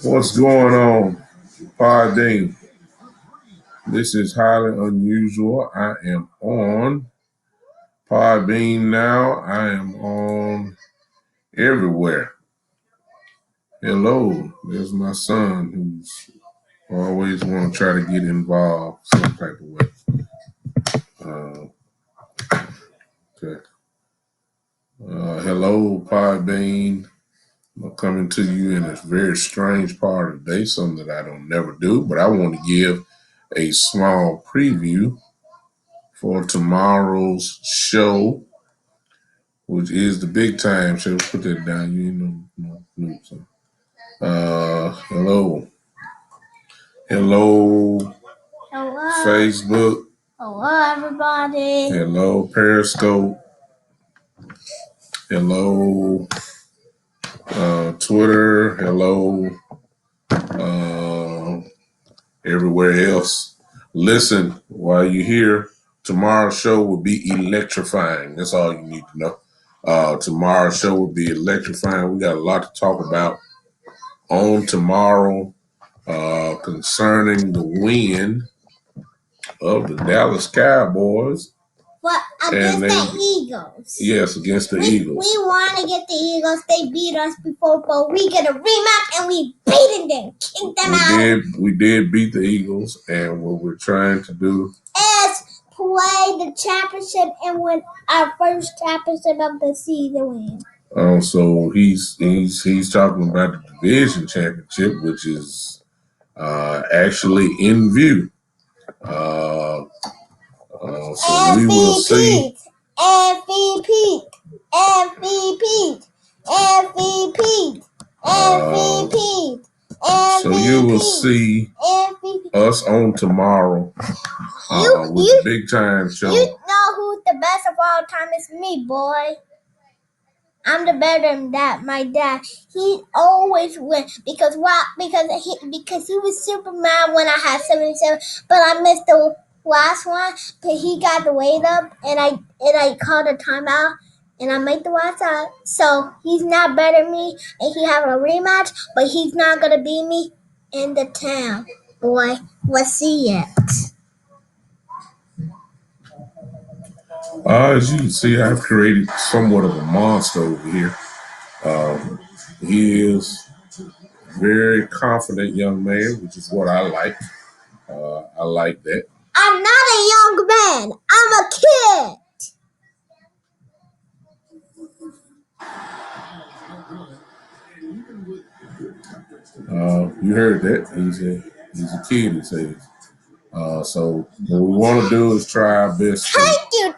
What's going on, Podbean? This is highly unusual. I am on Podbean now. I am on everywhere. Hello, there's my son who's always want to try to get involved some type of way. Okay. Hello, Podbean. I'm coming to you in a very strange part of the day, something that I don't never do, but I want to give a small preview for tomorrow's show, which is the big time show. Put that down. You know. Hello. Hello. Hello. Facebook. Hello, everybody. Hello, Periscope. Hello, Twitter. Hello, everywhere else. Listen while you're here. Tomorrow's show will be electrifying. That's all you need to know. Tomorrow's show will be electrifying. We got a lot to talk about on tomorrow concerning the win of the Dallas Cowboys. But against the Eagles. Yes, against the Eagles. We want to get the Eagles. They beat us before, but we get a rematch and we beat them, kick them out. We did beat the Eagles, and what we're trying to do is play the championship and win our first championship of the season. So he's talking about the division championship, which is actually in view. So MVP, we will see. MVP. So you will see us on tomorrow with the big time show. You know who's the best of all time? It's me, boy. I'm the better than that. My dad, he always wins because why? Because he was Superman when I had 77, but I missed the last one. But he got the weight up, and I called a timeout, and I made the last out. So he's not better than me, and he have a rematch, but he's not gonna beat me in the town, boy. Let's see it. As you can see, I've created somewhat of a monster over here. He is a very confident young man, which is what I like. I like that. I'm not a young man. I'm a kid. You heard that. He's a kid, he says. So what we want to do is try our best. Thank you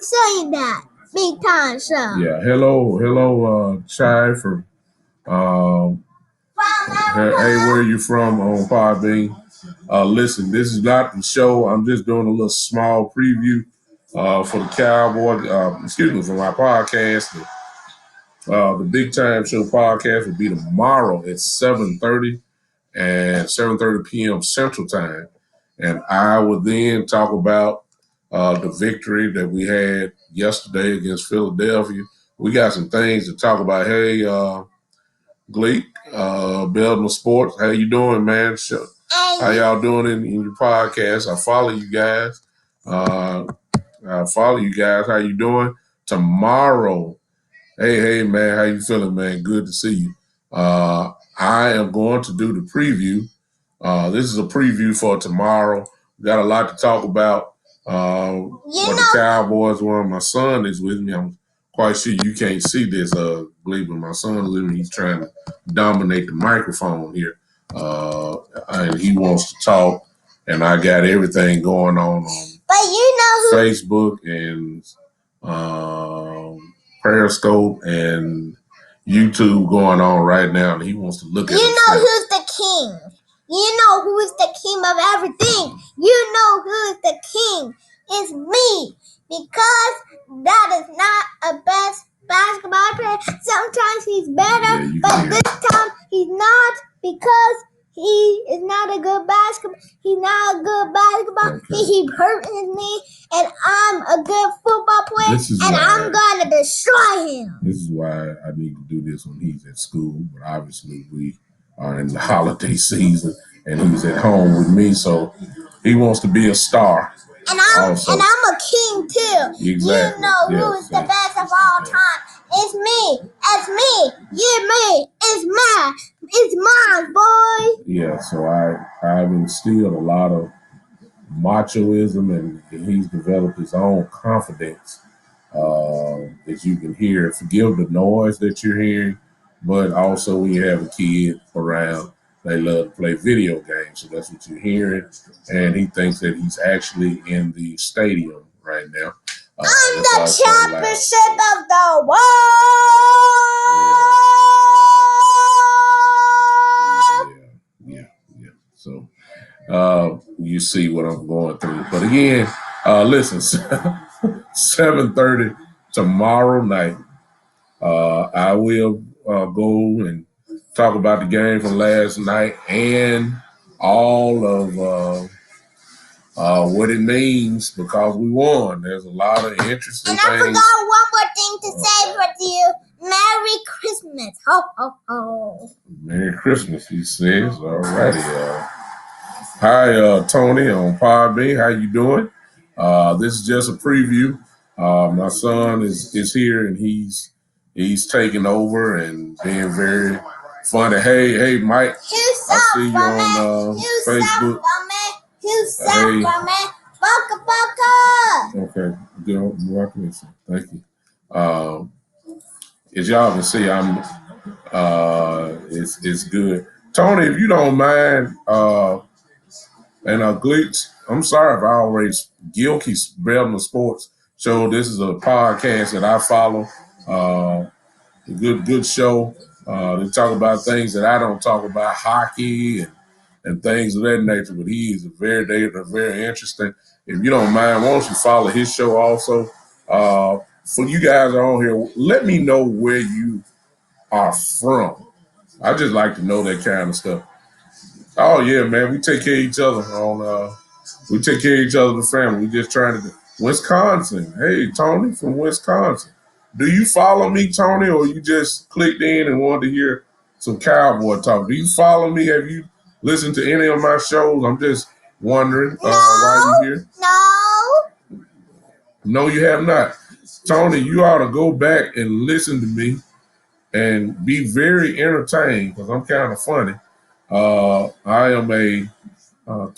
saying that. Big time show. Yeah. Hello, Chai from. Hey, where are you from on Podbean? Listen, this is not the show. I'm just doing a little small preview for the Cowboy. For my podcast. The Big Time Show podcast will be tomorrow at 7:30 and 7:30 p.m. Central Time. And I will then talk about the victory that we had yesterday against Philadelphia. We got some things to talk about. Hey, Gleek, Belden Sports, how you doing, man? How y'all doing in your podcast? I follow you guys. How you doing? Tomorrow. Hey, man, how you feeling, man? Good to see you. I am going to do the preview. This is a preview for tomorrow. We got a lot to talk about. The Cowboys won. My son is with me. I'm quite sure you can't see this, believe me. My son is with me. He's trying to dominate the microphone here. And he wants to talk. And I got everything going on Facebook and Periscope and YouTube going on right now, and he wants to look at it. You know who's the king. You know who is the king of everything. You know who is the king. It's me. Because that is not a best basketball player. Sometimes he's better, but this time he's not because he is not a good basketball. He's not a good basketball. Okay. He keep hurting his knee, and I'm a good football player, and I'm gonna destroy him. This is why I need to do this when he's at school. But obviously, we are in the holiday season, and he's at home with me, so he wants to be a star. And I'm a king too. Exactly. You know who is the best of all time? It's me. It's me. You me. It's mine. It's mine, boy. Yeah. So I've instilled a lot of machoism, and he's developed his own confidence. As you can hear, forgive the noise that you're hearing, but also when you have a kid around, they love to play video games, so that's what you're hearing. And he thinks that he's actually in the stadium right now. I'm the championship of the world. Yeah. So you see what I'm going through. But again, listen, 7:30 tomorrow night. I will go and talk about the game from last night and all of what it means because we won. There's a lot of interesting things. And I forgot one more thing to say for you. Merry Christmas. Ho, ho, ho. Merry Christmas, he says. All righty. Hi, Tony on Podbean. How you doing? This is just a preview. My son is here, and he's taking over and being very funny. Hey, Mike. I see you on Facebook. Hey. Baka. Okay, good. Welcome. Thank you. As y'all can see, I'm. It's good. Tony, if you don't mind, and Glitch, I'm sorry if I always Gilkey's Belton Sports Show. This is a podcast that I follow. A good show. They talk about things that I don't talk about, hockey and things of that nature. But he is they're very interesting. If you don't mind, why don't you follow his show also? For you guys that are on here, let me know where you are from. I just like to know that kind of stuff. Oh yeah, man, we take care of each other we take care of each other, the family. We just trying to do Wisconsin. Hey, Tony from Wisconsin. Do you follow me, Tony, or you just clicked in and wanted to hear some cowboy talk? Do you follow me? Have you listened to any of my shows? I'm just wondering why you're here. No, you have not. Tony, you ought to go back and listen to me and be very entertained because I'm kind of funny. I am a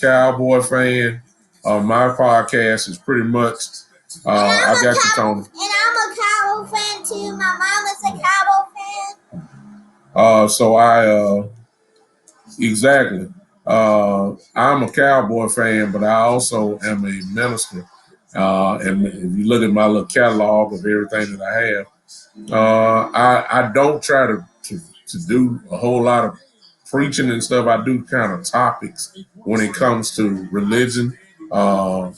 cowboy fan. My podcast is pretty much I got you, Tony. And I'm a cowboy fan too. My mom is a cowboy fan. So exactly. I'm a cowboy fan, but I also am a minister. And if you look at my little catalog of everything that I have, I don't try to do a whole lot of preaching and stuff. I do kind of topics when it comes to religion. I'm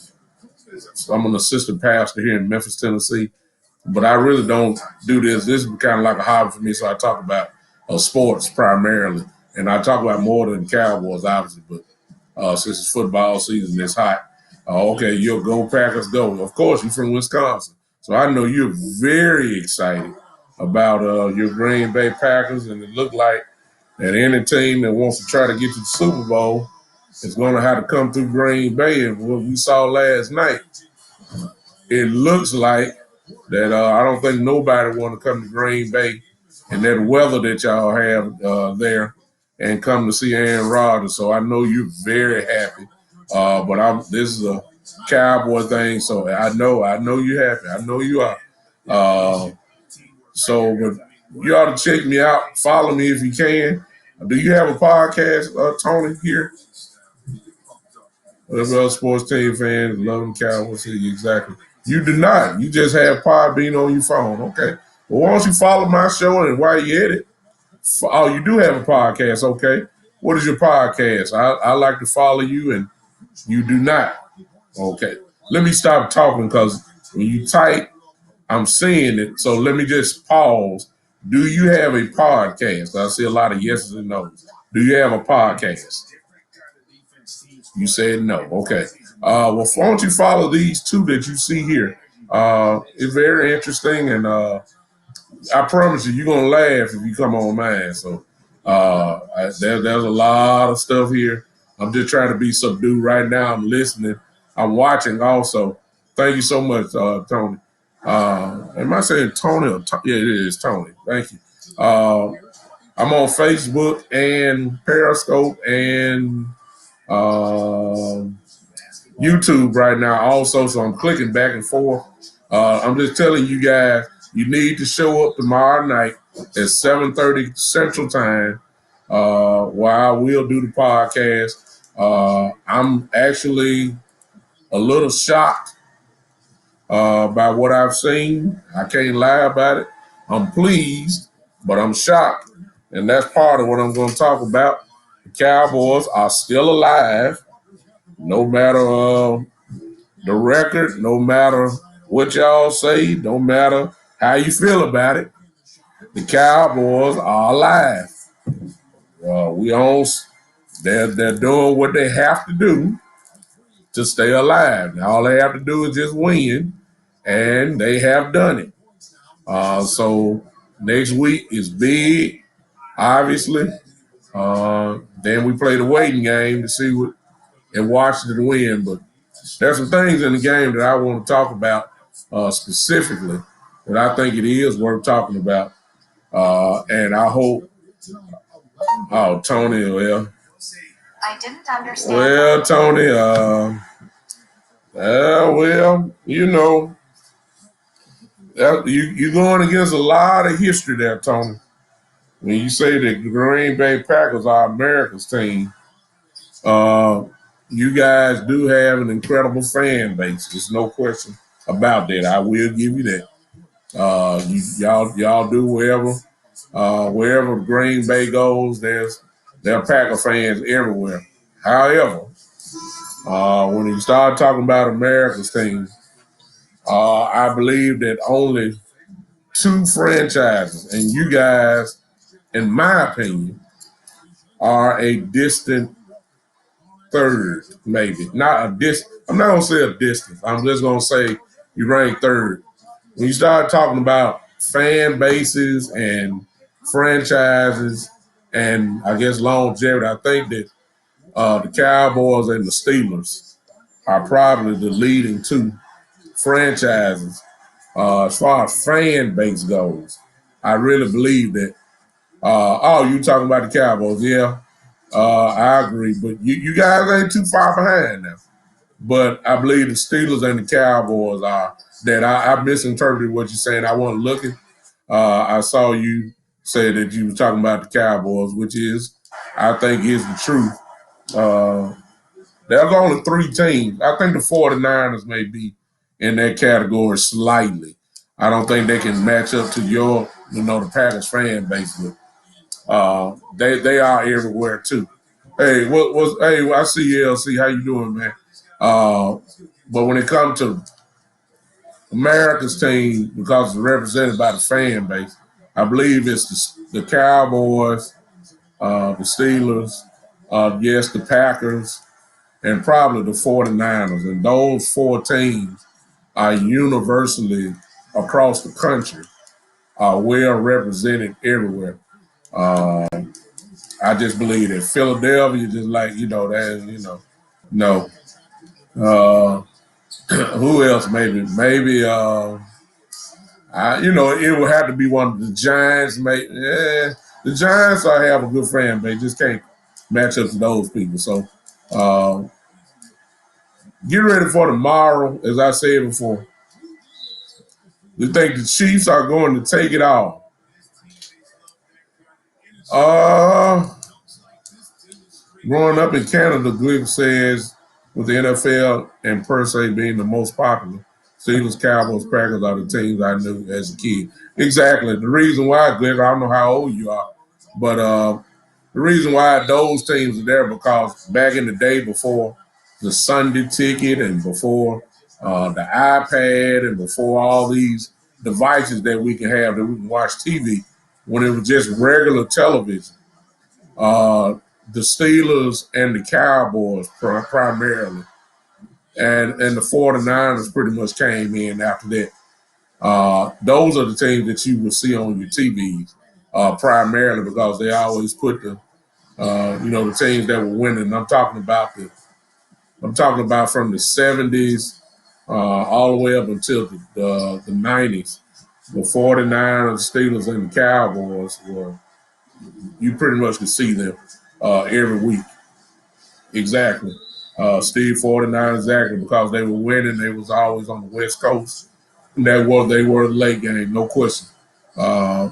an assistant pastor here in Memphis, Tennessee, but I really don't do this. This is kind of like a hobby for me, so I talk about sports primarily, and I talk about more than Cowboys, obviously, but since it's football season, it's hot. Okay, you'll go Packers go. Of course, you're from Wisconsin, so I know you're very excited about your Green Bay Packers, and it looked like that any team that wants to try to get to the Super Bowl is going to have to come through Green Bay. And what we saw last night, it looks like that I don't think nobody want to come to Green Bay and that weather that y'all have there and come to see Aaron Rodgers. So I know you're very happy. But this is a Cowboy thing, so I know you're happy. I know you are. But you ought to check me out. Follow me if you can. Do you have a podcast, Tony, here? Well, sports team fans, loving Cowboys. Exactly. You do not. You just have Podbean on your phone. Okay. Well, why don't you follow my show and while you're at it? Oh, you do have a podcast. Okay. What is your podcast? I like to follow you and you do not. Okay. Let me stop talking because when you type, I'm seeing it. So let me just pause Do you have a podcast? I see a lot of yeses and nos. Do you have a podcast? You said no. Okay. Well, why don't you follow these two that you see here? It's very interesting, and I promise you're gonna laugh if you come on mine. So there's a lot of stuff here. I'm just trying to be subdued right now. I'm listening. I'm watching also. Thank you so much, Tony. Am I saying Tony or yeah, it is Tony. Thank you. I'm on Facebook and Periscope and uh, YouTube right now also, so I'm clicking back and forth. I'm just telling you guys, you need to show up tomorrow night at 7:30 Central Time, where I will do the podcast. I'm actually a little shocked by what I've seen. I can't lie about it. I'm pleased, but I'm shocked. And that's part of what I'm going to talk about. The Cowboys are still alive, no matter the record, no matter what y'all say, no matter how you feel about it. The Cowboys are alive. We on. They're doing what they have to do to stay alive. Now all they have to do is just win, and they have done it. So next week is big, obviously. Then we play the waiting game to see what and Washington win. But there's some things in the game that I want to talk about specifically that I think it is worth talking about. And I hope, Tony, well. I didn't understand. Well, Tony, well, you know, you're going against a lot of history there, Tony. When you say that the Green Bay Packers are America's team, you guys do have an incredible fan base. There's no question about that. I will give you that. Y'all do wherever Green Bay goes, there are Packer fans everywhere. However, when you start talking about America's team, I believe that only two franchises, and you guys, in my opinion, are a distant third, maybe. Not a I'm not gonna say a distance. I'm just gonna say you rank third. When you start talking about fan bases and franchises and I guess longevity, I think that the Cowboys and the Steelers are probably the leading two franchises as far as fan base goes. I really believe that. You talking about the Cowboys? Yeah, I agree. But you guys ain't too far behind now. But I believe the Steelers and the Cowboys are that. I misinterpreted what you're saying. I wasn't looking. I saw you say that you were talking about the Cowboys, which is, I think, is the truth. There's only three teams. I think the 49ers may be in that category slightly. I don't think they can match up to the Packers fan base, but they are everywhere too. Hey, I see you, LC. How you doing, man? But when it comes to America's team, because it's represented by the fan base, I believe it's the Cowboys, the Steelers, yes, the Packers, and probably the 49ers. And those four teams are universally across the country, are well represented everywhere. I just believe that Philadelphia, just like, no. Who else? Maybe, it would have to be one of the Giants. The Giants have a good fan base, just can't match up to those people. So, get ready for tomorrow. As I said before, you think the Chiefs are going to take it all? Growing up in Canada, Glick says, with the NFL and per se being the most popular, Steelers, Cowboys, Packers are the teams I knew as a kid. Exactly. The reason why, Glick, I don't know how old you are, but the reason why those teams are there because back in the day before the Sunday ticket and before the iPad and before all these devices that we can have that we can watch TV, when it was just regular television. The Steelers and the Cowboys primarily, and the 49ers pretty much came in after that. Those are the teams that you will see on your TVs primarily because they always put the the teams that were winning. I'm talking about from the 70s all the way up until the 90s. The 49ers, Steelers, and the Cowboys were, you pretty much could see them every week. Exactly. Steve 49, exactly, because they were winning. They was always on the West Coast. And they were the late game, no question. Uh,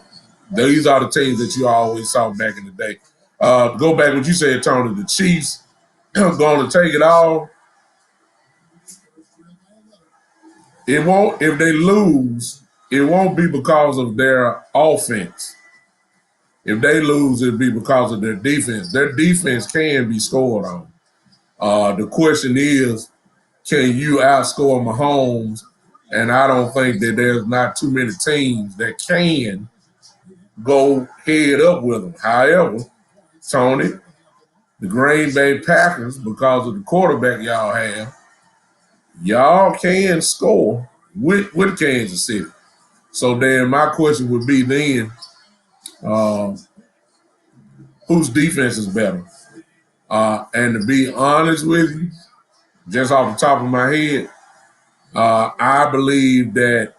these are the teams that you always saw back in the day. Go back what you said, Tony, the Chiefs going to take it all. It won't, if they lose, it won't be because of their offense. If they lose, it'll be because of their defense. Their defense can be scored on. The question is, can you outscore Mahomes? And I don't think that there's not too many teams that can go head up with them. However, Tony, the Green Bay Packers, because of the quarterback y'all have, y'all can score with Kansas City. So then my question would be then, whose defense is better? And to be honest with you, just off the top of my head, I believe that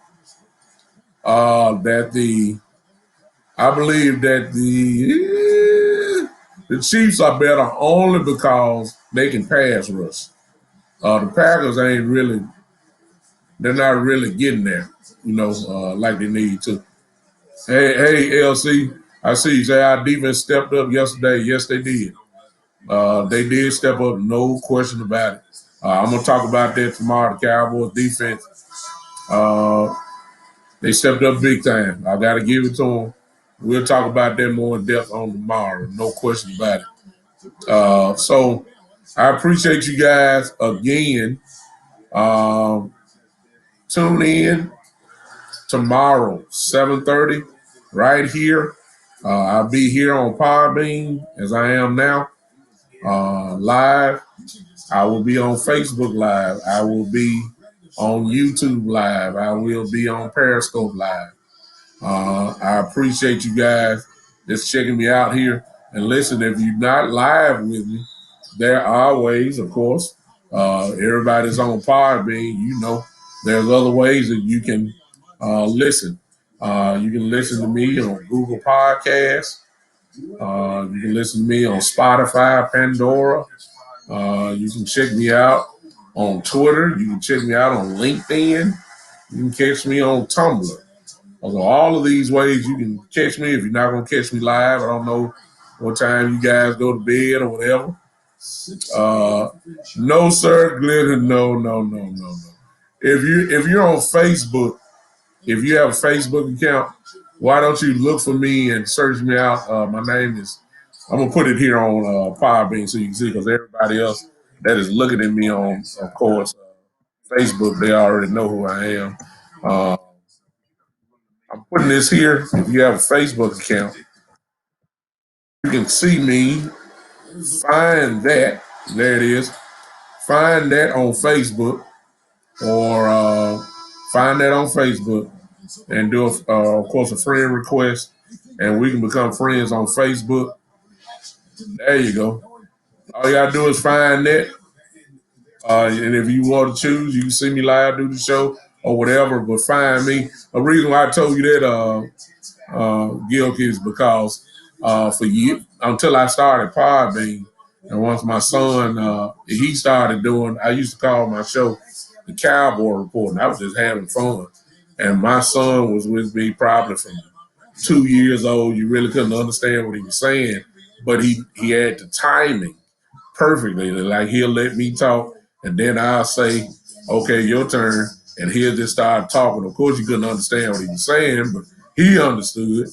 the Chiefs are better only because they can pass rush. The Packers they're not really getting there, like they need to. Hey, LC, I see you say our defense stepped up yesterday. Yes, they did. They did step up, no question about it. I'm gonna talk about that tomorrow. The Cowboys defense, they stepped up big time. I gotta give it to them. We'll talk about that more in depth on tomorrow. No question about it. So I appreciate you guys again. Tune in tomorrow, 7:30, right here. I'll be here on Podbean as I am now, live. I will be on Facebook Live. I will be on YouTube Live. I will be on Periscope Live. I appreciate you guys just checking me out here. And listen, if you're not live with me, there are ways, of course. Everybody's on Podbean. There's other ways that you can listen. You can listen to me on Google Podcasts. You can listen to me on Spotify, Pandora. You can check me out on Twitter. You can check me out on LinkedIn. You can catch me on Tumblr. So all of these ways you can catch me. If you're not going to catch me live, I don't know what time you guys go to bed or whatever. No, sir, Glitter. No. If you're on Facebook, if you have a Facebook account, why don't you look for me and search me out? My name is, I'm going to put it here on Podbean so you can see, because everybody else that is looking at me on, of course, Facebook, they already know who I am. I'm putting this here. If you have a Facebook account, you can see me. Find that. There it is. Find that on Facebook, or find that on Facebook and do, of course, a friend request, and we can become friends on Facebook. There you go. All you got to do is find that. And if you want to choose, you can see me live, do the show, or whatever, but find me. The reason why I told you that, Gilk, is because for you until I started Podbean, and once my son he started doing, I used to call my show the Cowboy Report, and I was just having fun. And my son was with me probably from 2 years old. You really couldn't understand what he was saying, but he had the timing perfectly. Like, he'll let me talk, and then I'll say, "Okay, your turn," and he'll just start talking. Of course, you couldn't understand what he was saying, but he understood,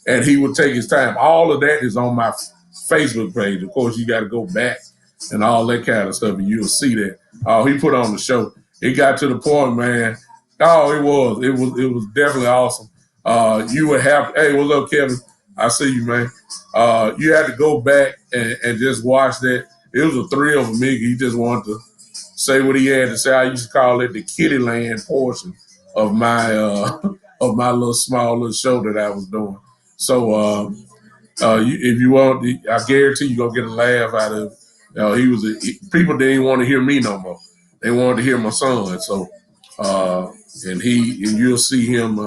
and he would take his time. All of that is on my Facebook page. Of course, you got to go back and all that kind of stuff, and you'll see that. Oh, he put on the show. It got to the point, man. Oh, it was definitely awesome. you would have, hey, what's up, Kevin? I see you, man. You had to go back and just watch that. It was a thrill for me. He just wanted to say what he had to say. I used to call it the Kitty Land portion of my of my little small little show that I was doing. So if you want, I guarantee you're gonna get a laugh out of. People didn't want to hear me no more. They wanted to hear my son. So and you'll see him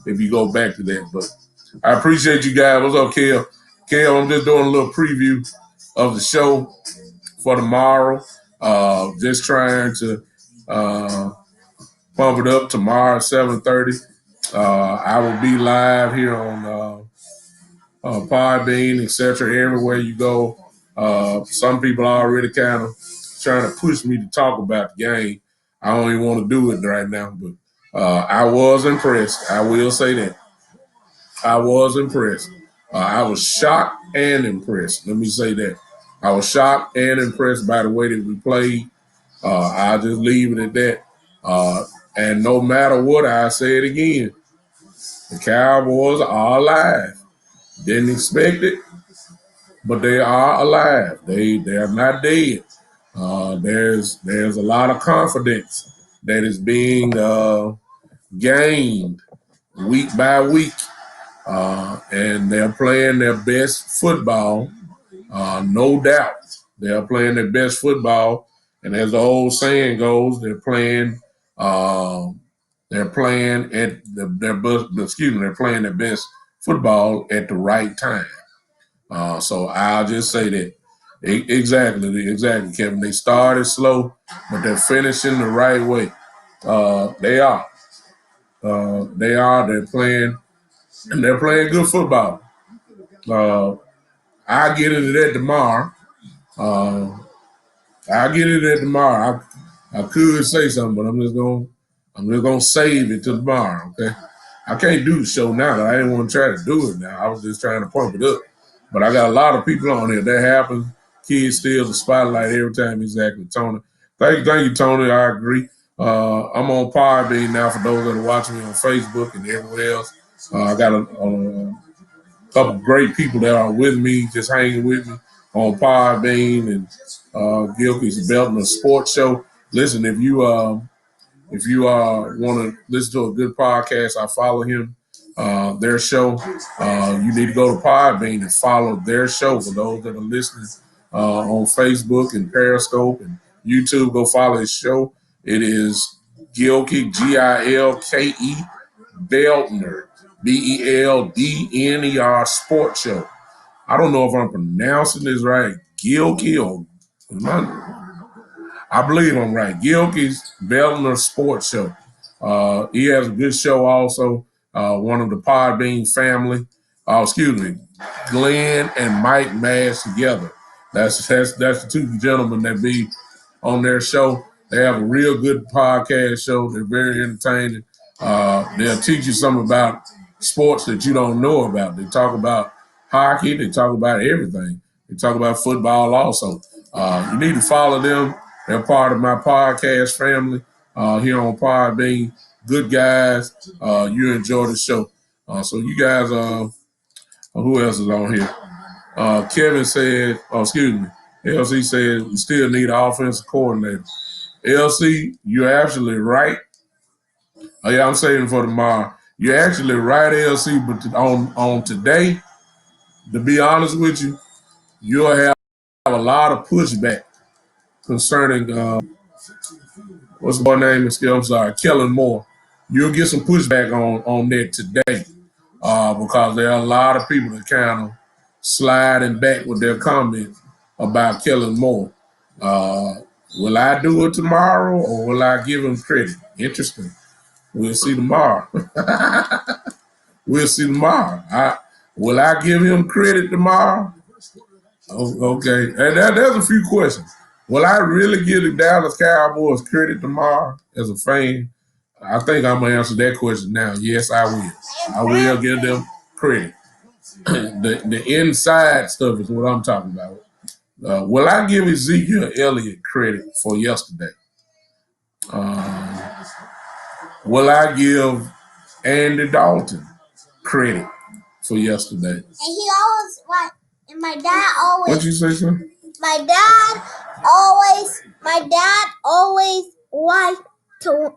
if you go back to that. But I appreciate you guys. What's up, Kel? Kel, I'm just doing a little preview of the show for tomorrow. Just trying to pump it up tomorrow at 7:30. I will be live here on Podbean, etc. Everywhere you go. Some people are already kind of trying to push me to talk about the game. I don't even want to do it right now, but I was impressed. I will say that. I was impressed. I was shocked and impressed. Let me say that. I was shocked and impressed by the way that we played. I'll just leave it at that. And no matter what, I say it again, the Cowboys are alive. Didn't expect it, but they are alive. They are not dead. There's a lot of confidence that is being gained week by week, and they're playing their best football. No doubt, they're playing their best football, and as the old saying goes, they're playing. They're playing at they're playing their best football at the right time. So I'll just say that. Exactly, Kevin. They started slow, but they're finishing the right way. They are. They are. They're playing good football. I'll get into that tomorrow. Uh, I'll get into that tomorrow. I could say something, but I'm just gonna save it till tomorrow. Okay. I can't do the show now. I didn't want to try to do it now. I was just trying to pump it up. But I got a lot of people on here. That happens. Kids steal the spotlight every time. Exactly, Tony. Thank you, Tony. I agree. I'm on Podbean now for those that are watching me on Facebook and everywhere else. I got a couple great people that are with me, just hanging with me on Podbean and Gilkey's Belton Sports Show. Listen, if you want to listen to a good podcast, I follow him, their show. You need to go to Podbean and follow their show. For those that are listening on Facebook and Periscope and YouTube, go follow his show. It is Gilkey, Gilke, Beltner, Beldner Sports Show. I don't know if I'm pronouncing this right, Gilkey or I believe I'm right. Gilkey's Beltner Sports Show. He has a good show also. One of the Podbean family. Glenn and Mike Mash together. That's the two gentlemen that be on their show. They have a real good podcast show. They're very entertaining. They'll teach you something about sports that you don't know about. They talk about hockey. They talk about everything. They talk about football also. You need to follow them. They're part of my podcast family here on Podbean. Good guys. You enjoy the show. So you guys, who else is on here? Kevin said, LC said we still need an offensive coordinator. LC, you're absolutely right. Oh yeah, I'm saving for tomorrow. You're actually right, LC, but on today, to be honest with you, you'll have a lot of pushback concerning what's the boy name? I'm sorry, Kellen Moore. You'll get some pushback on that today because there are a lot of people that kind of sliding back with their comments about Kellen Moore. Will I do it tomorrow or will I give him credit? Interesting. We'll see tomorrow. We'll see tomorrow. Will I give him credit tomorrow? Okay. And there's a few questions. Will I really give the Dallas Cowboys credit tomorrow as a fan? I think I'm going to answer that question now. Yes, I will. I will give them credit. The inside stuff is what I'm talking about. Will I give Ezekiel Elliott credit for yesterday? Will I give Andy Dalton credit for yesterday. And he always and my dad always. What you say, son? My dad always liked to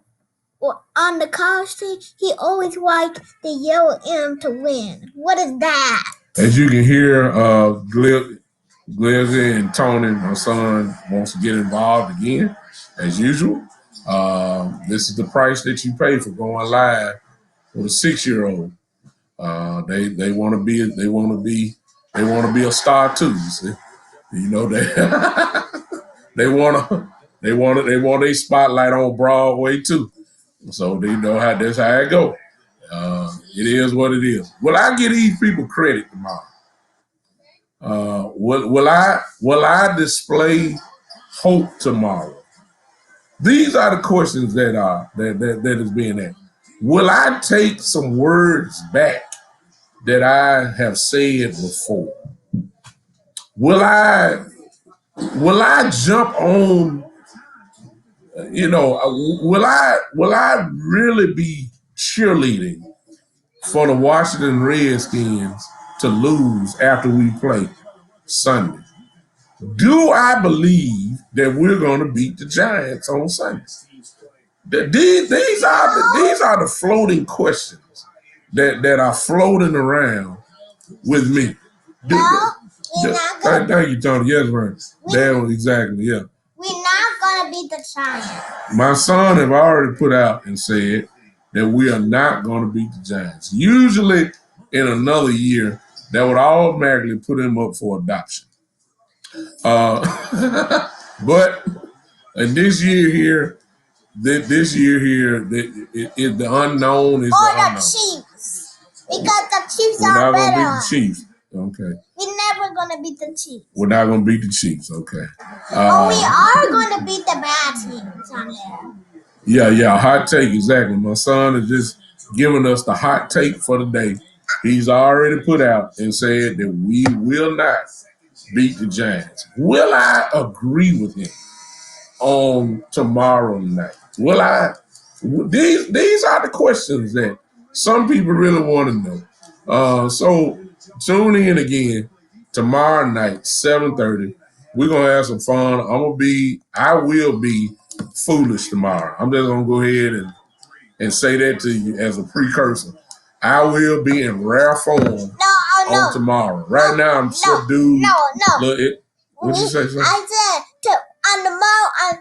on the college team. He always liked the yellow M to win. What is that? As you can hear, Glizzy and Tony, my son, wants to get involved again, as usual. This is the price that you pay for going live with a 6-year-old. They want to be a star too. You see, you know they want a spotlight on Broadway too. So they know that's how it go. It is what it is. Will I give these people credit tomorrow? Will I display hope tomorrow? These are the questions that is being asked. Will I take some words back that I have said before? Will I jump on? Will I really be cheerleading for the Washington Redskins to lose after we play Sunday? Do I believe that we're going to beat the Giants on Sunday? These are the floating questions that are floating around with me. Thank you, Tony. Yes, right. Exactly, yeah. We're not going to beat the Giants. My son have already put out and said that we are not going to beat the Giants. Usually in another year, that would automatically put him up for adoption. But in this year here, the unknown is the unknown. The Chiefs. Because the Chiefs are better. We're not going to beat the Chiefs. Okay. We're never going to beat the Chiefs. We're not going to beat the Chiefs. Okay. But we are going to beat the bad teams on there. Yeah. Hot take. Exactly. My son is just giving us the hot take for the day. He's already put out and said that we will not beat the Giants. Will I agree with him on tomorrow night? Will I? These are the questions that some people really want to know. So tune in again tomorrow night, 7:30. We're gonna have some fun. I will be foolish tomorrow. I'm just gonna go ahead and say that to you as a precursor. I will be in rare form on tomorrow. Right now I'm subdued. Look, what you say, sir? I said on tomorrow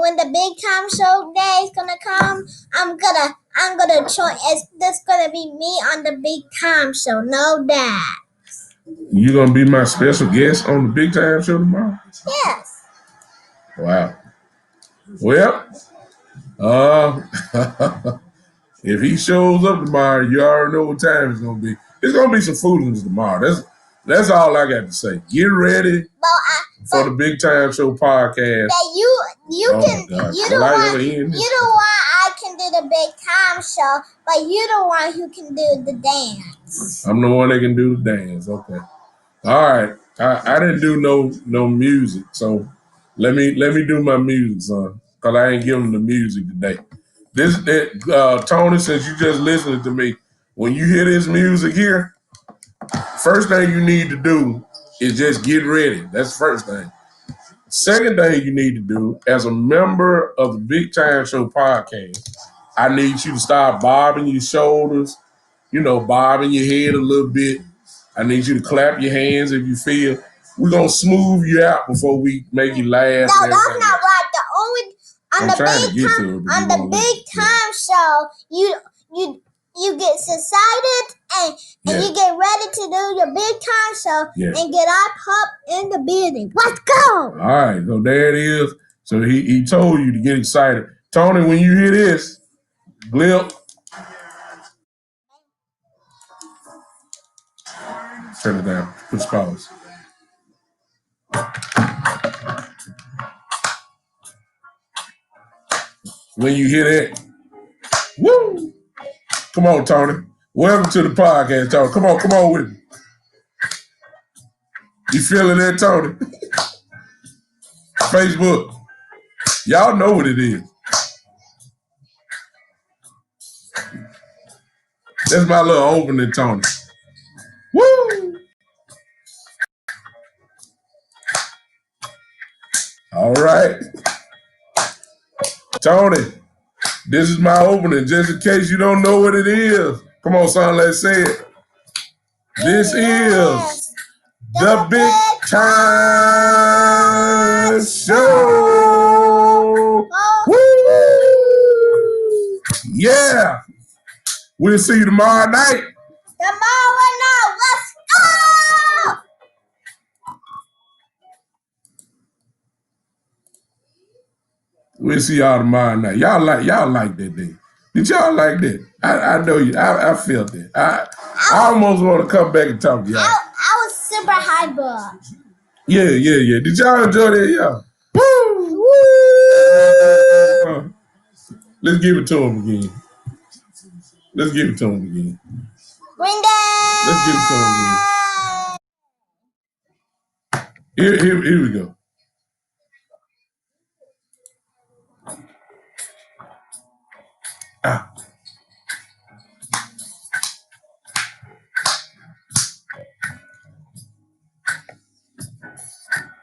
when the big time show day is gonna come, I'm gonna join. This gonna be me on the big time show, no doubt. You gonna be my special guest on the big time show tomorrow? Yes. Wow. Well, if he shows up tomorrow, you already know what time it's gonna be. It's gonna be some foolishness tomorrow. That's all I got to say. Get ready for the Big Time Show podcast. You the one I can do the Big Time Show, but you the one who can do the dance. I'm the one that can do the dance. Okay. All right. I didn't do no music, so let me do my music, son, because I ain't giving the music today. Tony, since you just listening to me, when you hear this music here, first thing you need to do is just get ready. That's the first thing. Second thing you need to do, as a member of the Big Time Show podcast, I need you to start bobbing your shoulders, bobbing your head a little bit. I need you to clap your hands if you feel. We're going to smooth you out before we make you laugh. No, that's not right. On the big time show, you get excited and you get ready to do your big time show and get up in the building. Let's go! All right, so there it is. So he told you to get excited. Tony, when you hear this, Glip, turn it down. Push pause. When you hear that, woo! Come on, Tony. Welcome to the podcast, Tony. Come on with me. You feeling that, Tony? Facebook. Y'all know what it is. That's my little opening, Tony. Woo! All right. Tony, this is my opening, just in case you don't know what it is. Come on, son, let's say it. This is the Big Time Show. Woo! Yeah. We'll see you tomorrow night. Tomorrow night, let's go! We'll see y'all tomorrow night. Y'all like that day. Did y'all like that? I know you. I felt it. I almost want to come back and talk to y'all. I was super hyper. Yeah. Did y'all enjoy that, y'all? Woo! Let's give it to him again. Let's give it to him again. Ring that. Let's give it to him again. Here we go. Ah.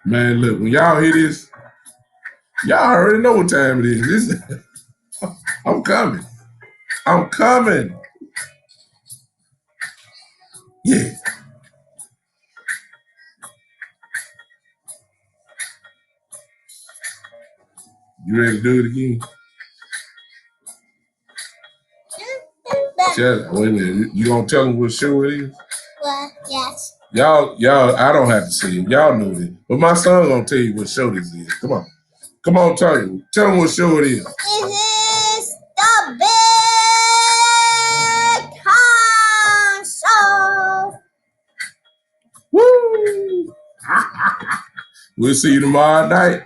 Man, look, when y'all hear this, y'all already know what time it is. I'm coming. I'm coming. Yeah. You ready to do it again? Wait a minute. You gonna tell them what show it is? Well, yes. Y'all, I don't have to say it. Y'all know it. But my son gonna tell you what show this is. Come on, tell him what show it is. It is the Big Time Show. Woo! We'll see you tomorrow night.